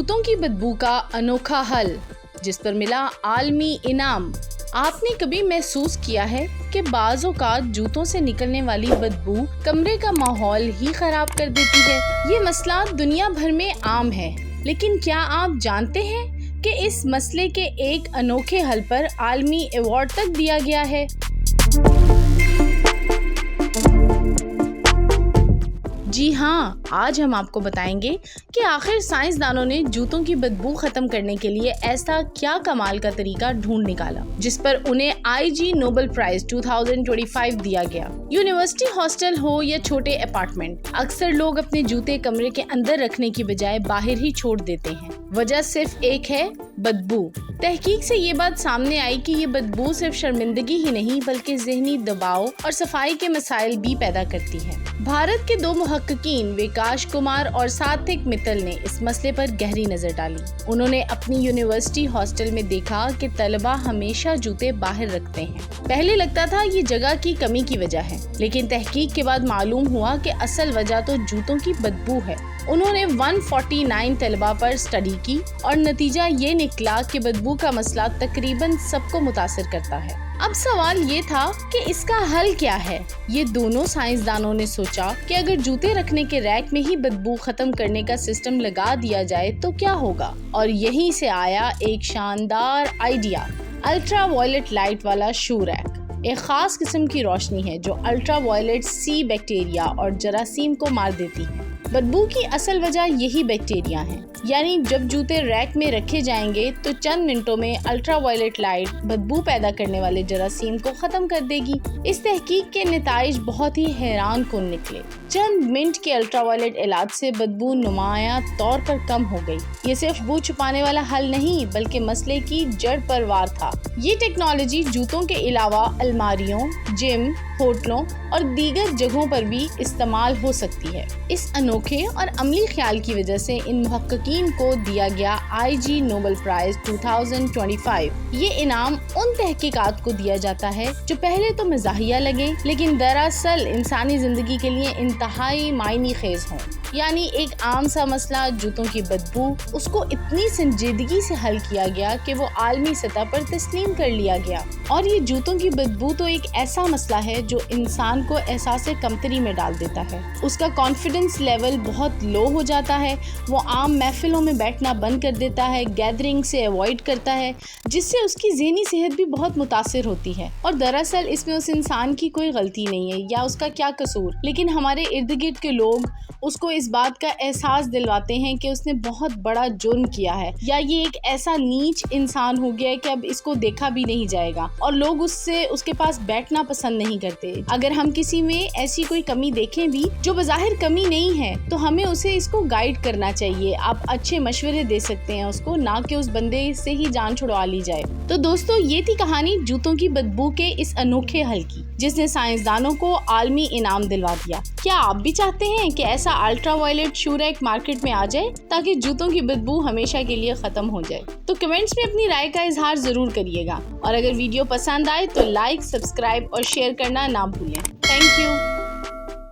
जूतों की बदबू का अनोखा हल, जिस पर मिला आलमी इनाम। आपने कभी महसूस किया है कि बाज़ औक़ात जूतों से निकलने वाली बदबू कमरे का माहौल ही खराब कर देती है। ये मसला दुनिया भर में आम है, लेकिन क्या आप जानते हैं कि इस मसले के एक अनोखे हल पर आलमी अवार्ड तक दिया गया है। जी हाँ, आज हम आपको बताएंगे कि आखिर साइंसदानों ने जूतों की बदबू खत्म करने के लिए ऐसा क्या कमाल का तरीका ढूंढ निकाला, जिस पर उन्हें IG नोबेल प्राइज 2025 दिया गया। यूनिवर्सिटी हॉस्टल हो या छोटे अपार्टमेंट, अक्सर लोग अपने जूते कमरे के अंदर रखने की बजाय बाहर ही छोड़ देते हैं। वजह सिर्फ एक है, बदबू। तहकीक से ये बात सामने आई कि ये बदबू सिर्फ शर्मिंदगी ही नहीं बल्कि ज़हनी दबाव और सफाई के मसाइल भी पैदा करती है। भारत के 2 मुहक्किकीन विकास कुमार और सात्विक मित्तल ने इस मसले पर गहरी नजर डाली। उन्होंने अपनी यूनिवर्सिटी हॉस्टल में देखा कि तलबा हमेशा जूते बाहर रखते हैं। पहले लगता था ये जगह की कमी की वजह है, लेकिन तहकीक के बाद मालूम हुआ कि असल वजह तो जूतों की बदबू है। उन्होंने 149 तलबा पर स्टडी की और नतीजा ये निकला कि बदबू का मसला तकरीबन सबको मुतासिर करता है। अब सवाल ये था कि इसका हल क्या है। ये दोनों साइंसदानों ने सोचा कि अगर जूते रखने के रैक में ही बदबू खत्म करने का सिस्टम लगा दिया जाए तो क्या होगा, और यहीं से आया एक शानदार आइडिया, अल्ट्रा वायलेट लाइट वाला शू रैक। एक खास किस्म की रोशनी है जो अल्ट्रा वायलेट सी बैक्टीरिया और जरासीम को मार देती है। बदबू की असल वजह यही बैक्टीरिया है, यानी जब जूते रैक में रखे जाएंगे तो चंद मिनटों में अल्ट्रा वायलेट लाइट बदबू पैदा करने वाले जरासीम को खत्म कर देगी। इस तहकीक के नताइज बहुत ही हैरान कुन निकले। चंद मिनट के अल्ट्रा वायलेट इलाज से बदबू नुमाया तौर पर कम हो गई। ये सिर्फ बू छुपाने वाला हल नहीं बल्कि मसले की जड़ पर वार था। ये टेक्नोलॉजी जूतों के अलावा अलमारियों, जिम, होटलों और दीगर जगहों पर भी इस्तेमाल हो सकती है। इस अनोखे और अमली ख्याल की वजह से इन मुहक्किकीन को दिया गया IG नोबेल प्राइज 2025। ये इनाम उन तहकीकात को दिया जाता है जो पहले तो मज़ाहिया लगे, लेकिन दरअसल इंसानी जिंदगी के लिए इंतहाई मायने खेज हों। यानी एक आम सा मसला, जूतों की बदबू, उसको इतनी संजीदगी से हल किया गया कि वो आलमी सतह पर तस्लीम कर लिया गया। और ये जूतों की बदबू तो एक ऐसा मसला है जो इंसान को एहसास कमतरी में डाल देता है। उसका कॉन्फिडेंस लेवल बहुत लो हो जाता है, वो आम महफिलों में बैठना बंद कर देता है, गैदरिंग से अवॉइड करता है, जिससे उसकी ज़हनी सेहत भी बहुत मुतासिर होती है। और दरअसल इसमें उस इंसान की कोई गलती नहीं है या उसका क्या कसूर, लेकिन हमारे इर्द गिर्द के लोग उसको इस बात का एहसास दिलवाते हैं कि उसने बहुत बड़ा जुर्म किया है या ये एक ऐसा नीच इंसान हो गया है कि अब इसको देखा भी नहीं जाएगा, और लोग उसके पास बैठना पसंद नहीं करते। अगर हम किसी में ऐसी कोई कमी देखें भी जो बज़ाहिर कमी नहीं है तो हमें उसे इसको गाइड करना चाहिए। आप अच्छे मशवरे दे सकते हैं उसको, ना कि उस बंदे से ही जान छुड़वा ली जाए। तो दोस्तों, ये थी कहानी जूतों की बदबू के इस अनोखे हल की, जिसने साइंसदानों को आलमी इनाम दिलवा दिया। क्या आप भी चाहते हैं कि ऐसा ultraviolet shoe rack market में आ जाए ताकि जूतों की बदबू हमेशा के लिए खत्म हो जाए? तो कमेंट्स में अपनी राय का इजहार जरूर करिएगा, और अगर वीडियो पसंद आए तो लाइक, सब्सक्राइब और शेयर करना ना भूलें। Thank you.